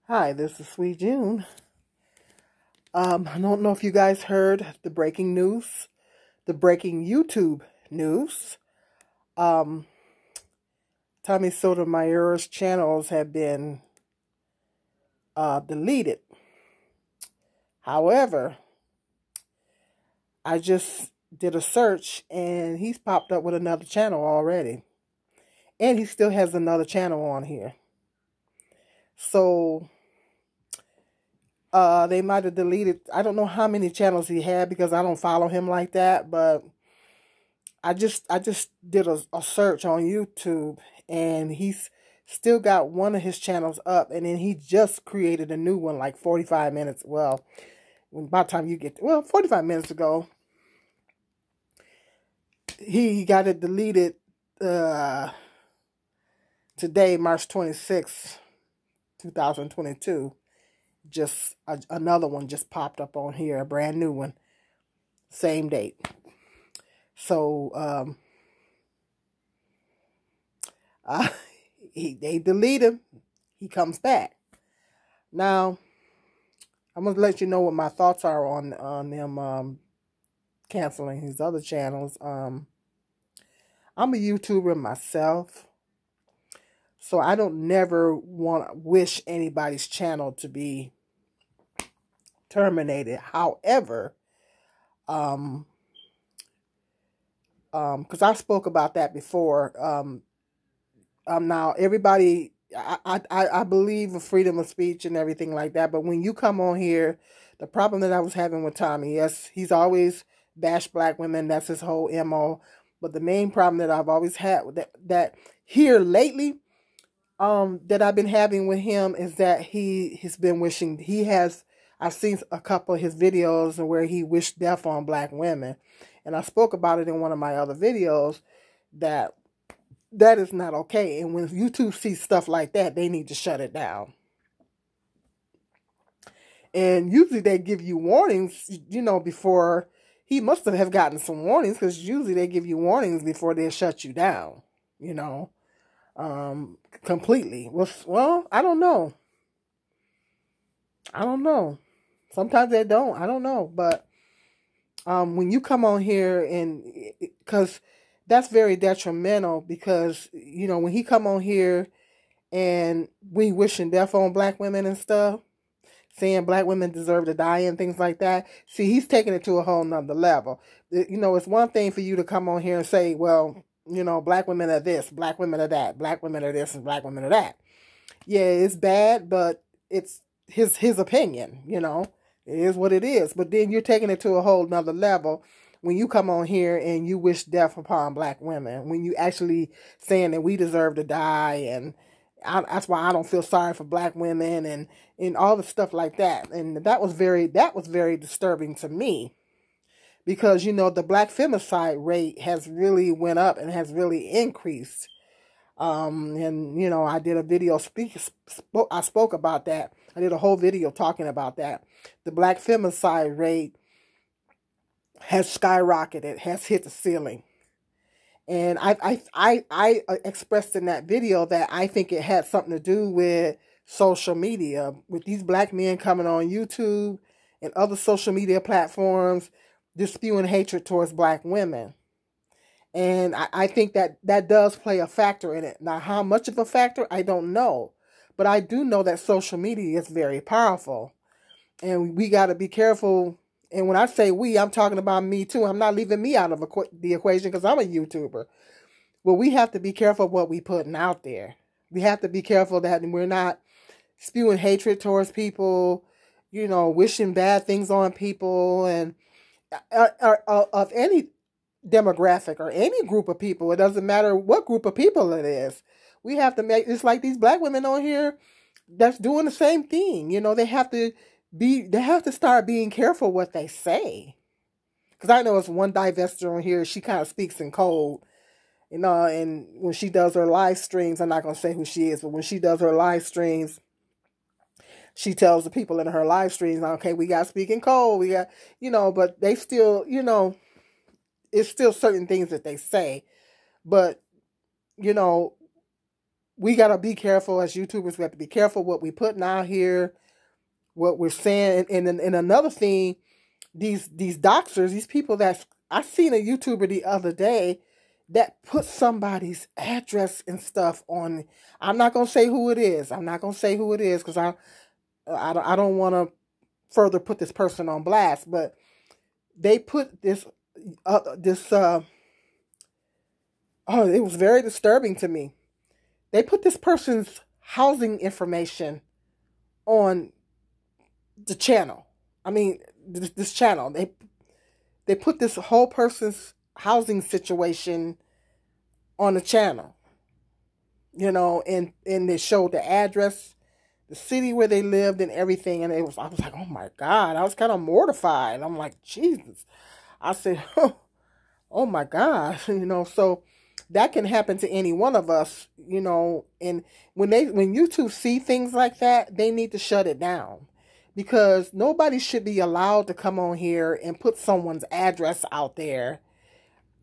Hi, this is Sweet June. I don't know if you guys heard the breaking news, the breaking YouTube news. Um, Tommy Sotomayor's channels have been deleted. However, I just did a search and he's popped up with another channel already. And he still has another channel on here. So they might have deleted, I don't know how many channels he had because I don't follow him like that, but I just did a search on YouTube and he's still got one of his channels up, and then he just created a new one like 45 minutes. Well, by the time you get 45 minutes ago, he got it deleted today, March 26th, 2022. Just another one just popped up on here, a brand new one, same date. So they delete him. He comes back. Now, I'm going to let you know what my thoughts are on them canceling his other channels. I'm a YouTuber myself, so I don't never want to wish anybody's channel to be terminated. However, because I spoke about that before. Now everybody, I believe in freedom of speech and everything like that. But when you come on here, the problem that I was having with Tommy, yes, he's always bashed black women. That's his whole MO. But the main problem that I've always had with that here lately, that I've been having with him is that he's been wishing, I've seen a couple of his videos where he wished death on black women. And I spoke about it in one of my other videos that is not okay. And when YouTube sees stuff like that, they need to shut it down. And usually they give you warnings, before. He must have gotten some warnings, because usually they give you warnings before they shut you down, completely. Well, I don't know. Sometimes they don't. I don't know. But when you come on here, and because that's very detrimental, because, when he come on here and we wishing death on black women and stuff, saying black women deserve to die and things like that. See, he's taking it to a whole nother level. It's one thing for you to come on here and say, well, black women are this, black women are that, black women are this, and black women are that. Yeah, it's bad, but it's his opinion, It is what it is. But then you're taking it to a whole nother level when you come on here and you wish death upon black women, when you actually saying that we deserve to die, and that's why I don't feel sorry for black women, and all the stuff like that. And that was very disturbing to me, because, the black femicide rate has really went up and has really increased. And, I did a video, I spoke about that. I did a whole video talking about that. The black femicide rate has skyrocketed, has hit the ceiling. And I expressed in that video that I think it had something to do with social media, with these black men coming on YouTube and other social media platforms, just spewing hatred towards black women. And I think that does play a factor in it. Now, how much of a factor, I don't know. But I do know that social media is very powerful. And we got to be careful. And when I say we, I'm talking about me too. I'm not leaving me out of the equation, because I'm a YouTuber. Well, we have to be careful what we putting out there. We have to be careful that we're not spewing hatred towards people, wishing bad things on people, and of any demographic or any group of people. It doesn't matter what group of people it is. We have to make, it's like these black women on here that's doing the same thing. They have to start being careful what they say. Because I know it's one divester on here, she kind of speaks in code, and when she does her live streams, I'm not going to say who she is, but when she does her live streams, she tells the people in her live streams, okay, we got to speak in code, we got, but they still, it's still certain things that they say. But, we got to be careful as YouTubers. We have to be careful what we putting out here, what we're saying. And another thing, these doxers, these people I seen a YouTuber the other day that put somebody's address and stuff on. I'm not going to say who it is. I'm not going to say who it is because I don't want to further put this person on blast, but they put this, it was very disturbing to me. They put this person's housing information on the channel. I mean, this channel. They put this whole person's housing situation on the channel. You know, and they showed the address, the city where they lived and everything. And I was like, oh my God. I was kind of mortified. I'm like, Jesus. I said, oh my God. You know, so that can happen to any one of us, you know, and when YouTube see things like that, they need to shut it down, because nobody should be allowed to come on here and put someone's address out there,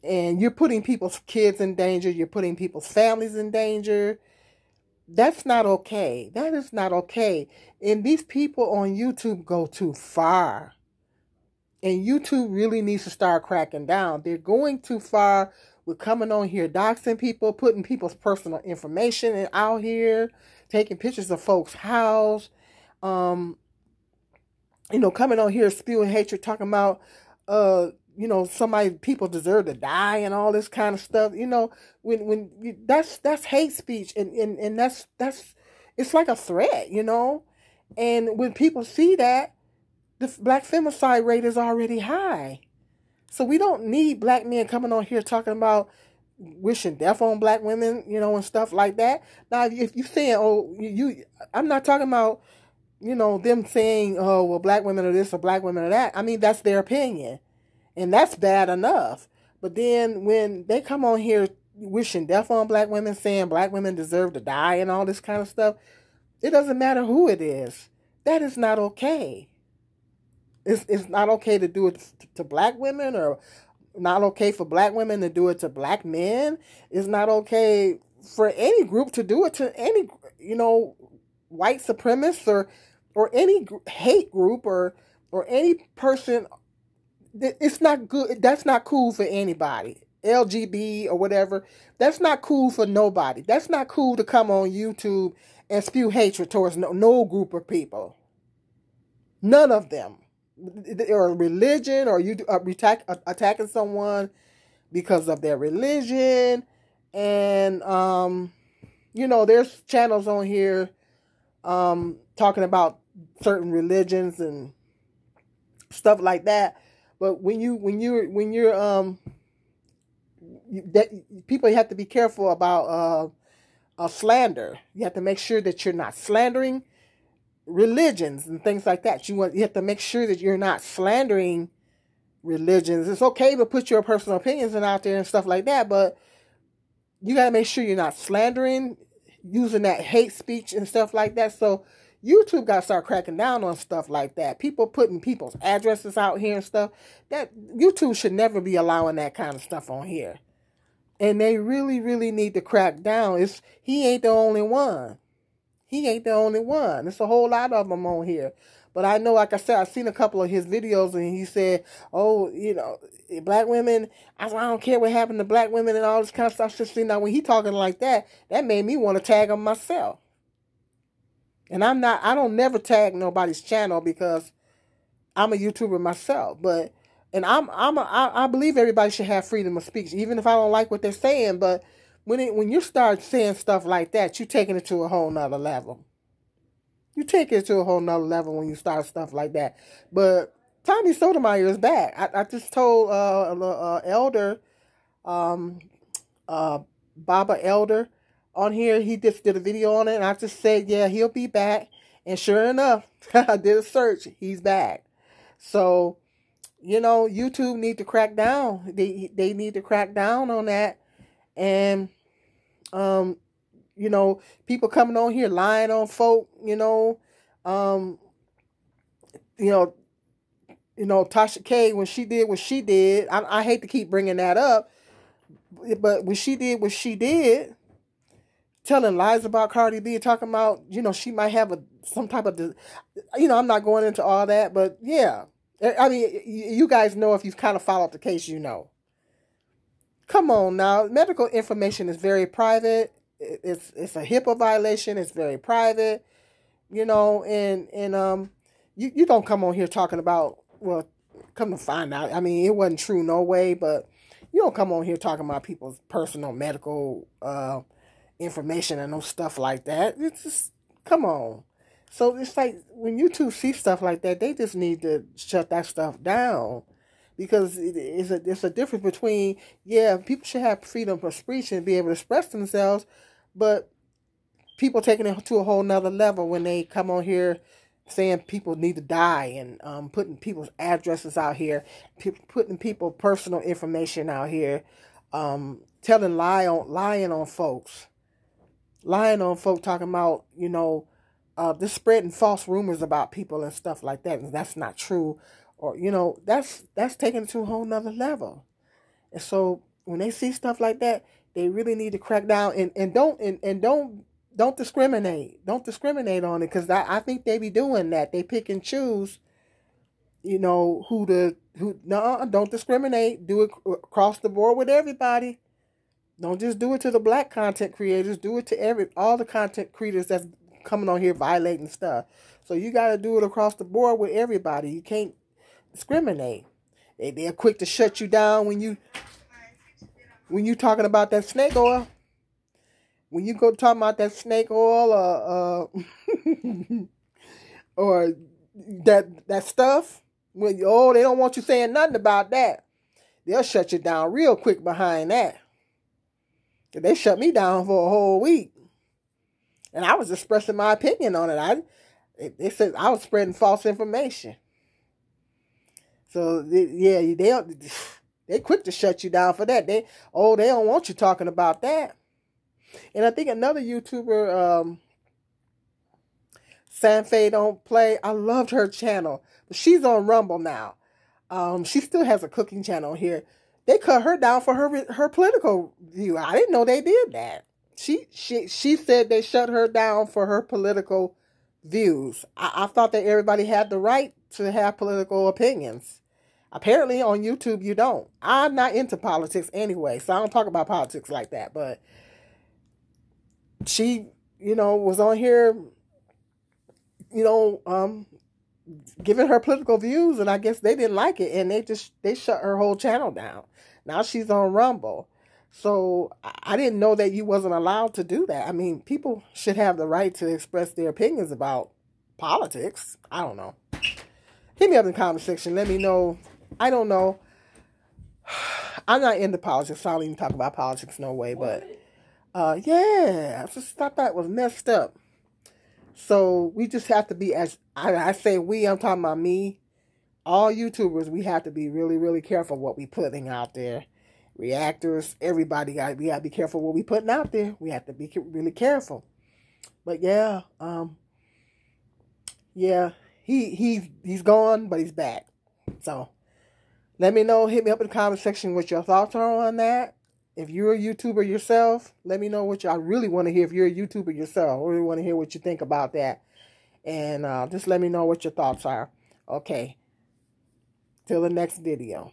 and you're putting people's kids in danger, you're putting people's families in danger. That's not okay. That is not okay. And these people on YouTube go too far. And YouTube really needs to start cracking down. They're going too far. We're coming on here doxing people, putting people's personal information out here, taking pictures of folks' house, you know, coming on here spewing hatred, talking about, you know, people deserve to die and all this kind of stuff. You know, that's hate speech, and that's it's like a threat, you know. And when people see that, the black femicide rate is already high. So we don't need black men coming on here talking about wishing death on black women, you know, and stuff like that. Now, if you're saying, I'm not talking about, you know, them saying, oh, well, black women are this or black women are that. I mean, that's their opinion. And that's bad enough. But then when they come on here wishing death on black women, saying black women deserve to die and all this kind of stuff, it doesn't matter who it is. That is not okay. It's not okay to do it to black women, or not okay for black women to do it to black men. It's not okay for any group to do it to any, you know, white supremacists or any hate group or any person. It's not good. That's not cool for anybody. LGB or whatever. That's not cool for nobody. That's not cool to come on YouTube and spew hatred towards no group of people. None of them. Or religion, or you attacking someone because of their religion. And you know, there's channels on here talking about certain religions and stuff like that. But when you're people, you have to be careful about slander. You have to make sure that you're not slandering religions and things like that. You have to make sure that you're not slandering religions. It's okay to put your personal opinions out there and stuff like that, but you got to make sure you're not slandering, using that hate speech and stuff like that. So YouTube got to start cracking down on stuff like that. People putting people's addresses out here and stuff. That YouTube should never be allowing that kind of stuff on here. And they really, really need to crack down. He ain't the only one. He ain't the only one. There's a whole lot of them on here. But I know, like I said, I've seen a couple of his videos, and he said, oh, you know, black women, I don't care what happened to black women and all this kind of stuff. Just see, now when he talking like that, that made me want to tag him myself. And I don't never tag nobody's channel because I'm a YouTuber myself. I believe everybody should have freedom of speech, even if I don't like what they're saying. But when you start saying stuff like that, you're taking it to a whole nother level. You take it to a whole nother level when you start stuff like that. But Tommy Sotomayor is back. I just told Elder, Baba Elder on here, he just did a video on it, and I just said, yeah, he'll be back. And sure enough, I did a search. He's back. So, you know, YouTube need to crack down. They need to crack down on that. And, you know, people coming on here lying on folk, you know, Tasha K, when she did what she did, I hate to keep bringing that up, but when she did what she did, telling lies about Cardi B, talking about, she might have some type of, I'm not going into all that, but yeah. I mean, you guys know, if you've kind of followed the case, Come on now. Medical information is very private. It's a HIPAA violation. It's very private, and you don't come on here talking about, well, come to find out, I mean, it wasn't true no way, but you don't come on here talking about people's personal medical information and no stuff like that. It's just, come on. So it's like, when you two see stuff like that, they just need to shut that stuff down. Because it's a difference between, people should have freedom of speech and be able to express themselves, but people taking it to a whole nother level when they come on here saying people need to die, and putting people's addresses out here, putting people's personal information out here, lying on folks, talking about, just spreading false rumors about people and stuff like that, and that's not true. Or, that's taken it to a whole nother level. And so when they see stuff like that, they really need to crack down, and don't discriminate. Don't discriminate on it, because I think they be doing that. They pick and choose, no, don't discriminate. Do it across the board with everybody. Don't just do it to the black content creators. Do it to all the content creators that's coming on here violating stuff. So you got to do it across the board with everybody. You can't discriminate. They're quick to shut you down when you talking about that snake oil. When you go talking about that snake oil, or that stuff, when they don't want you saying nothing about that, they'll shut you down real quick behind that. They shut me down for a whole week, and I was expressing my opinion on it. They said I was spreading false information. So, they quick to shut you down for that. They don't want you talking about that. And I think another YouTuber, Sanfei Don't Play, I loved her channel. But she's on Rumble now. She still has a cooking channel here. They cut her down for her political view. I didn't know they did that. She said they shut her down for her political views. I thought that everybody had the right to have political opinions. Apparently on YouTube you don't. I'm not into politics anyway, so I don't talk about politics like that. But she, was on here, giving her political views, and I guess they didn't like it, and they shut her whole channel down. Now she's on Rumble. So I didn't know that you wasn't allowed to do that. I mean, people should have the right to express their opinions about politics. I don't know. Hit me up in the comment section. Let me know. I don't know. I'm not into politics. I don't even talk about politics no way. But, I just thought that was messed up. So we just have to be, as I say we, I'm talking about me. All YouTubers, we have to be really, really careful what we putting out there. Reactors, everybody we got to be careful what we putting out there. We have to be really careful. But he's gone, but he's back. So let me know. Hit me up in the comment section what your thoughts are on that. If you're a YouTuber yourself, let me know I really want to hear if you're a YouTuber yourself. I really want to hear what you think about that. And just let me know what your thoughts are. Okay. Till the next video.